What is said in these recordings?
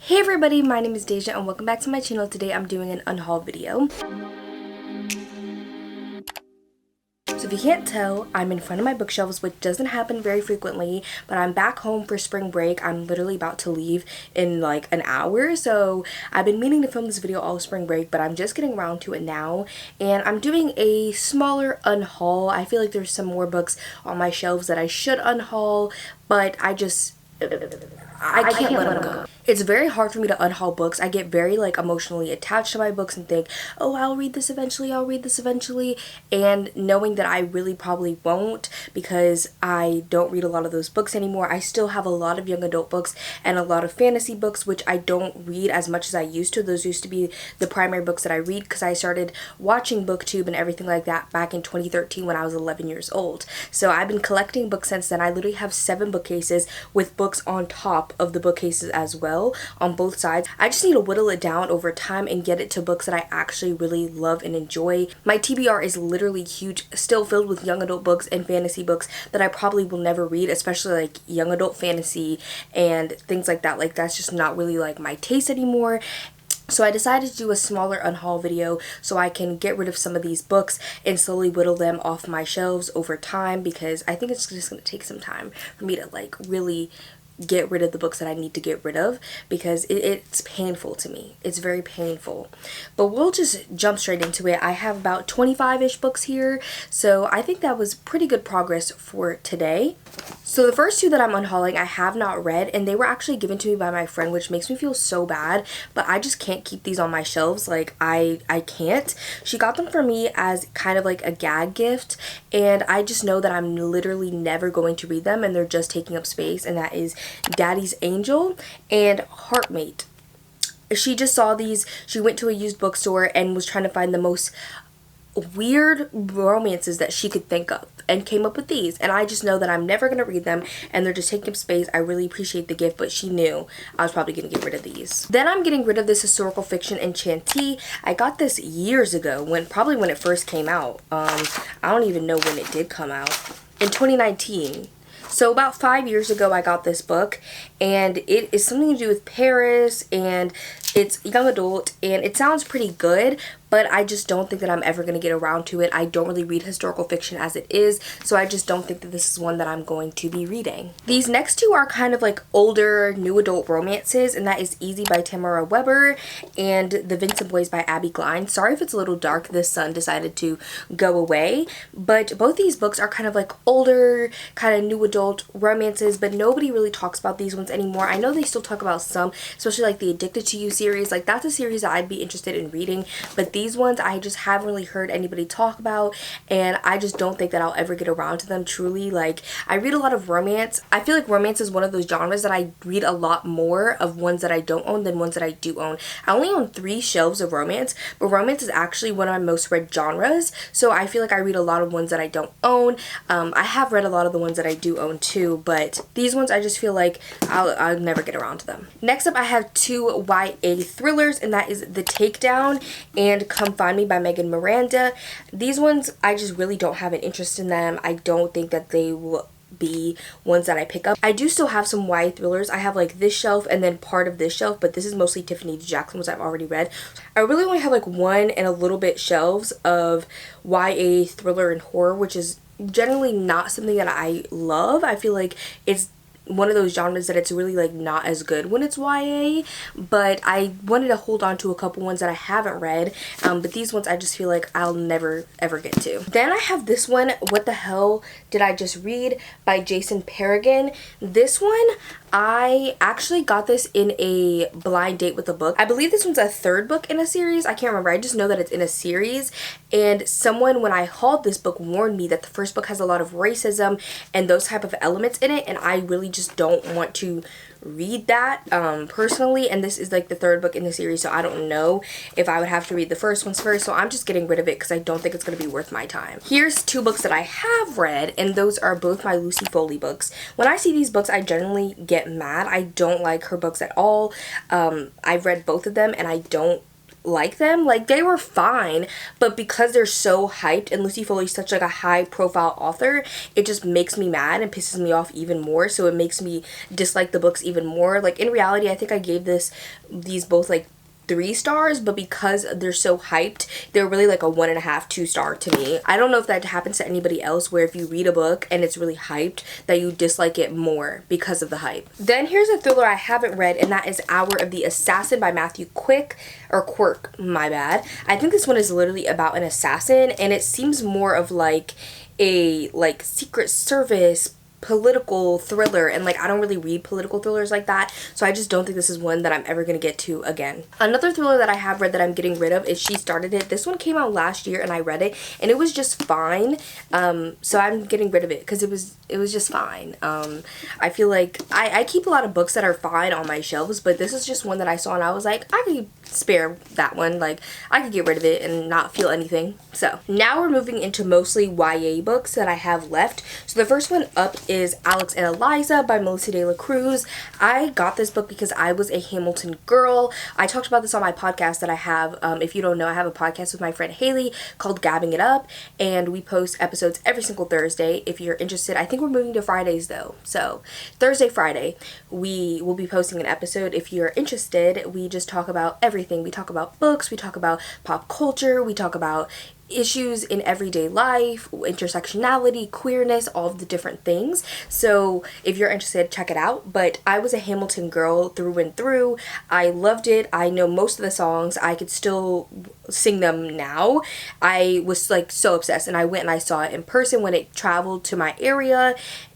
Hey everybody, my name is Deja and welcome back to my channel. Today I'm doing an unhaul video. So if you can't tell, I'm in front of my bookshelves, which doesn't happen very frequently, but I'm back home for spring break. I'm literally about to leave in like an hour, so I've been meaning to film this video all spring break, but I'm just getting around to it now, and I'm doing a smaller unhaul. I feel like there's some more books on my shelves that I should unhaul, but I can't let them go. It's very hard for me to unhaul books. I get very like emotionally attached to my books and think, oh, I'll read this eventually, and knowing that I really probably won't because I don't read a lot of those books anymore. I still have a lot of young adult books and a lot of fantasy books, which I don't read as much as I used to. Those used to be the primary books that I read because I started watching BookTube and everything like that back in 2013 when I was 11 years old. So I've been collecting books since then. I literally have 7 bookcases with books on top of the bookcases as well on both sides. I just need to whittle it down over time and get it to books that I actually really love and enjoy. My TBR is literally huge, still filled with young adult books and fantasy books that I probably will never read, especially like young adult fantasy and things like that. Like that's just not really like my taste anymore. So I decided to do a smaller unhaul video so I can get rid of some of these books and slowly whittle them off my shelves over time, because I think it's just going to take some time for me to like really get rid of the books that I need to get rid of, because it's painful to me. It's very painful. But we'll just jump straight into it. I have about 25-ish books here, so I think that was pretty good progress for today. So the first 2 that I'm unhauling I have not read, and they were actually given to me by my friend, which makes me feel so bad, but I just can't keep these on my shelves. Like I can't. She got them for me as kind of like a gag gift, and I just know that I'm literally never going to read them and they're just taking up space, and that is Daddy's Angel and Heartmate. She just saw these. She went to a used bookstore and was trying to find the most weird romances that she could think of and came up with these, and I just know that I'm never going to read them and they're just taking up space. I really appreciate the gift, but she knew I was probably going to get rid of these. Then I'm getting rid of this historical fiction enchantee. I got this years ago, probably when it first came out. I don't even know when it did come out. In 2019. So about 5 years ago I got this book, and it is something to do with Paris, and it's young adult, and it sounds pretty good, but I just don't think that I'm ever going to get around to it. I don't really read historical fiction as it is, so I just don't think that this is one that I'm going to be reading. These next 2 are kind of like older new adult romances, and that is Easy by Tamara Weber and The Vincent Boys by Abby Klein. Sorry if it's a little dark, the sun decided to go away, but both these books are kind of like older, kind of new adult romances, but nobody really talks about these ones anymore. I know they still talk about some, especially like the Addicted to You series. Like that's a series that I'd be interested in reading, but these ones I just haven't really heard anybody talk about, and I just don't think that I'll ever get around to them truly. Like I read a lot of romance. I feel like romance is one of those genres that I read a lot more of ones that I don't own than ones that I do own. I only own 3 shelves of romance, but romance is actually one of my most read genres, so I feel like I read a lot of ones that I don't own. I have read a lot of the ones that I do own too, but these ones I just feel like I'll never get around to them. Next up I have 2 YA thrillers, and that is The Takedown and Come Find Me by Megan Miranda. These ones I just really don't have an interest in them. I don't think that they will be ones that I pick up. I do still have some YA thrillers. I have like this shelf and then part of this shelf, but this is mostly Tiffany D. Jackson ones I've already read. I really only have like 1 and a little bit shelves of YA thriller and horror, which is generally not something that I love. I feel like it's one of those genres that it's really like not as good when it's YA, but I wanted to hold on to a couple ones that I haven't read, but these ones I just feel like I'll never ever get to. Then I have this one, What the Hell Did I Just Read by Jason Paragon. This one I actually got this in a blind date with a book. I believe this one's a 3rd book in a series. I can't remember. I just know that it's in a series, and someone when I hauled this book warned me that the first book has a lot of racism and those type of elements in it, and I really just don't want to read that personally, and this is like the 3rd book in the series, so I don't know if I would have to read the first ones first, so I'm just getting rid of it because I don't think it's going to be worth my time. Here's 2 books that I have read, and those are both my Lucy Foley books. When I see these books I generally get mad. I don't like her books at all. I've read both of them and I don't like them. Like, they were fine, but because they're so hyped and Lucy Foley's such like a high profile author, it just makes me mad and pisses me off even more, so it makes me dislike the books even more. Like, in reality, I think I gave these both like 3 stars, but because they're so hyped, they're really like a 1.5, 2 star to me. I don't know if that happens to anybody else, where if you read a book and it's really hyped, that you dislike it more because of the hype. Then here's a thriller I haven't read, and that is Hour of the Assassin by Matthew Quirk, my bad. I think this one is literally about an assassin, and it seems more of like a like Secret Service political thriller, and like I don't really read political thrillers like that, so I just don't think this is one that I'm ever gonna get to again. Another thriller that I have read that I'm getting rid of is She Started It. This one came out last year and I read it and it was just fine, so I'm getting rid of it because it was just fine. I feel like I keep a lot of books that are fine on my shelves, but this is just one that I saw and I was like, I could spare that one, like I could get rid of it and not feel anything. So now we're moving into mostly YA books that I have left. So the first one up is Alex and Eliza by Melissa De La Cruz. I got this book because I was a Hamilton girl. I talked about this on my podcast that I have. If you don't know, I have a podcast with my friend Haley called Gabbing It Up, and we post episodes every single Thursday. If you're interested, I think we're moving to Fridays though. So Thursday, Friday, we will be posting an episode. If you're interested, we just talk about everything. We talk about books, we talk about pop culture, we talk about issues in everyday life, intersectionality, queerness, all of the different things. So if you're interested, check it out. But I was a Hamilton girl through and through. I loved it. I know most of the songs. I could still sing them now. I was like so obsessed, and I went and I saw it in person when it traveled to my area.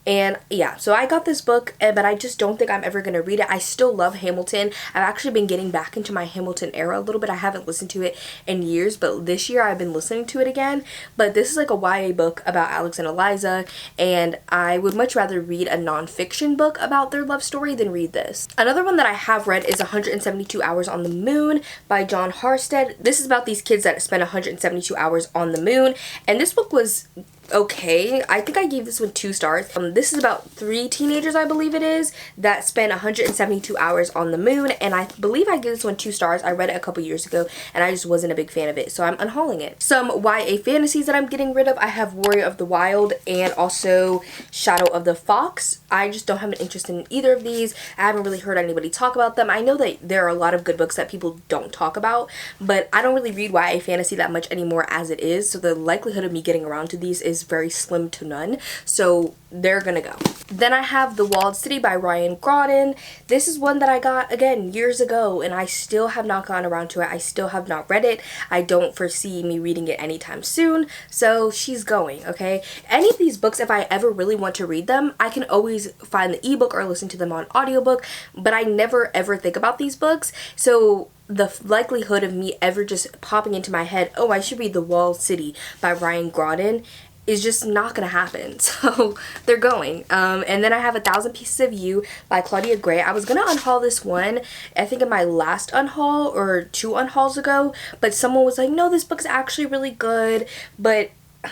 And yeah, so I got this book, but I just don't think I'm ever going to read it. I still love Hamilton. I've actually been getting back into my Hamilton era a little bit. I haven't listened to it in years, but this year I've been listening to it again. But this is like a YA book about Alex and Eliza, and I would much rather read a nonfiction book about their love story than read this. Another one that I have read is 172 Hours on the Moon by John Harstead. This is about these kids that spend 172 hours on the moon, and this book was okay. I think I gave this one 2 stars. This is about 3 teenagers, I believe it is, that spend 172 hours on the moon, and I believe I gave this one 2 stars. I read it a couple years ago and I just wasn't a big fan of it, so I'm unhauling it. Some YA fantasies that I'm getting rid of, I have Warrior of the Wild and also Shadow of the Fox. I just don't have an interest in either of these. I haven't really heard anybody talk about them. I know that there are a lot of good books that people don't talk about, but I don't really read YA fantasy that much anymore as it is, so the likelihood of me getting around to these is very slim to none, so they're gonna go. Then I have The Walled City by Ryan Grodin. This is one that I got again years ago and I still have not gotten around to it. I still have not read it. I don't foresee me reading it anytime soon, so she's going, okay? Any of these books, if I ever really want to read them, I can always find the ebook or listen to them on audiobook, but I never ever think about these books, so the likelihood of me ever just popping into my head, oh, I should read The Walled City by Ryan Grodin, is just not gonna happen. So they're going. And then I have 1,000 Pieces of You by Claudia Gray. I was gonna unhaul this one, I think in my last unhaul or 2 unhauls ago, but someone was like, no, this book's actually really good. But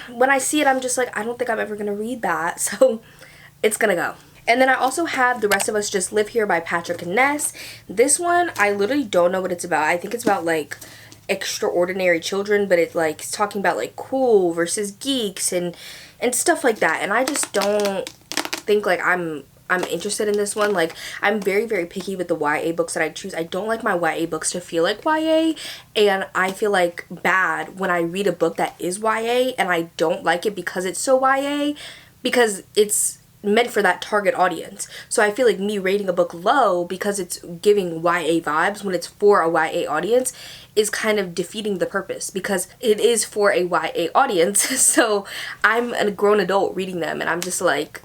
when I see it, I'm just like, I don't think I'm ever gonna read that. So it's gonna go. And then I also have The Rest of Us Just Live Here by Patrick Ness. This one, I literally don't know what it's about. I think it's about like extraordinary children, but it's like it's talking about like cool versus geeks and stuff like that, and I just don't think like I'm interested in this one. Like, I'm very, very picky with the YA books that I choose. I don't like my YA books to feel like YA, and I feel like bad when I read a book that is YA and I don't like it because it's so YA, because it's meant for that target audience. So I feel like me rating a book low because it's giving YA vibes when it's for a YA audience is kind of defeating the purpose, because it is for a YA audience. So I'm a grown adult reading them and I'm just like,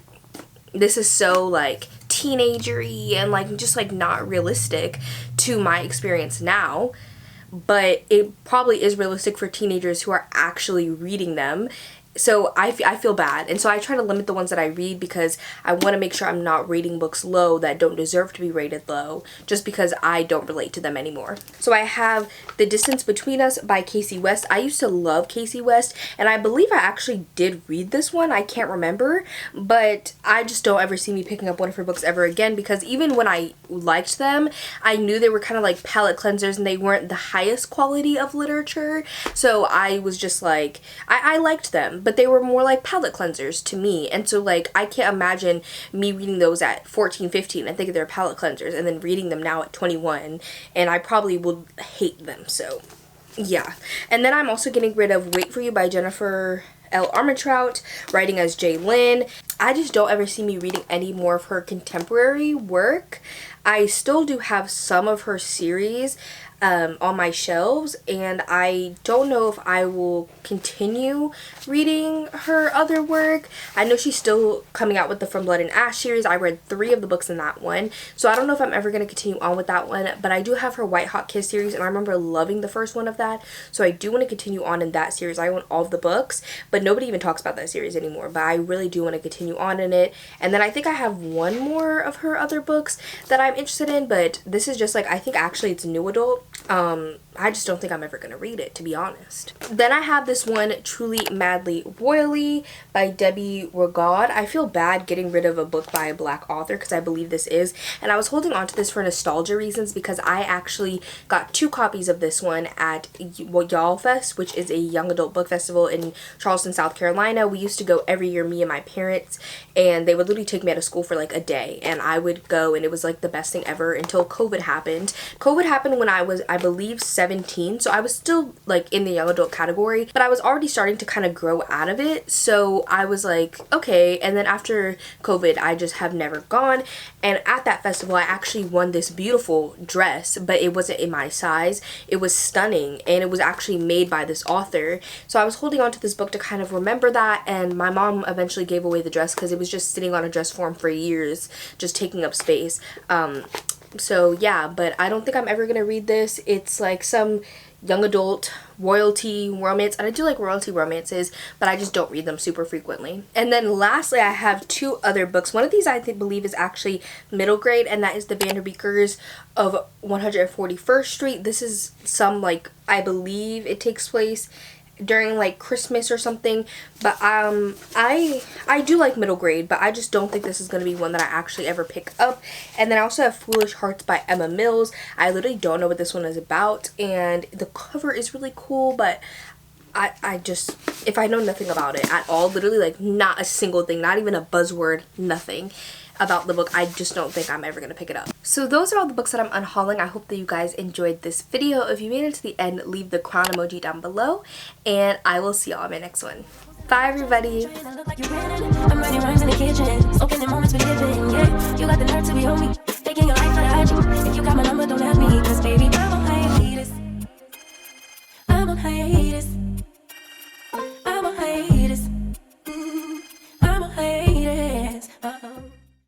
this is so like teenagery and like just like not realistic to my experience now. But it probably is realistic for teenagers who are actually reading them. so I feel bad, and so I try to limit the ones that I read because I want to make sure I'm not rating books low that don't deserve to be rated low just because I don't relate to them anymore. So I have The Distance Between Us by Casey West. I used to love Casey West, and I believe I actually did read this one. I can't remember, but I just don't ever see me picking up one of her books ever again, because even when I liked them, I knew they were kind of like palate cleansers and they weren't the highest quality of literature. So I was just like, I liked them, but they were more like palate cleansers to me. And so like I can't imagine me reading those at 14, 15 and thinking they're palate cleansers and then reading them now at 21, and I probably will hate them. So yeah. And then I'm also getting rid of Wait For You by Jennifer L. Armentrout, writing as Jay Lynn. I just don't ever see me reading any more of her contemporary work. I still do have some of her series on my shelves, and I don't know if I will continue reading her other work. I know she's still coming out with the From Blood and Ash series. I read 3 of the books in that one, so I don't know if I'm ever going to continue on with that one, but I do have her White Hot Kiss series, and I remember loving the first one of that, so I do want to continue on in that series. I own all of the books, but nobody even talks about that series anymore, but I really do want to continue on in it. And then I think I have one more of her other books that I'm interested in, but this is just like, I think actually it's new adult. I just don't think I'm ever gonna read it, to be honest. Then I have this one, Truly Madly Royally by Debbie Regaud. I feel bad getting rid of a book by a Black author because I believe this is, and I was holding on to this for nostalgia reasons because I actually got 2 copies of this one at Y'all Fest, which is a young adult book festival in Charleston, South Carolina. We used to go every year, me and my parents, and they would literally take me out of school for like a day, and I would go, and it was like the best thing ever until COVID happened. COVID happened when I was, I believe, 17, so I was still like in the young adult category, but I was already starting to kind of grow out of it, so I was like, okay. And then after COVID, I just have never gone, and at that festival I actually won this beautiful dress, but it wasn't in my size. It was stunning, and it was actually made by this author, so I was holding on to this book to kind of remember that, and my mom eventually gave away the dress because it was just sitting on a dress form for years, just taking up space. So yeah, but I don't think I'm ever gonna read this. It's like some young adult royalty romance, and I do like royalty romances, but I just don't read them super frequently. And then lastly, I have 2 other books. One of these I believe is actually middle grade, and that is The Vanderbeekers of 141st Street. This is some, like, I believe it takes place during like Christmas or something, but I do like middle grade, but I just don't think this is going to be one that I actually ever pick up. And then I also have Foolish Hearts by Emma Mills. I literally don't know what this one is about, and the cover is really cool, but I just, if I know nothing about it at all, literally like not a single thing, not even a buzzword, nothing about the book, I just don't think I'm ever going to pick it up. So those are all the books that I'm unhauling. I hope that you guys enjoyed this video. If you made it to the end, leave the crown emoji down below, and I will see y'all in my next one. Bye everybody. I'm writing rhymes in the kitchen, soaking in moments we live in, yeah. You got the nerve to be on me.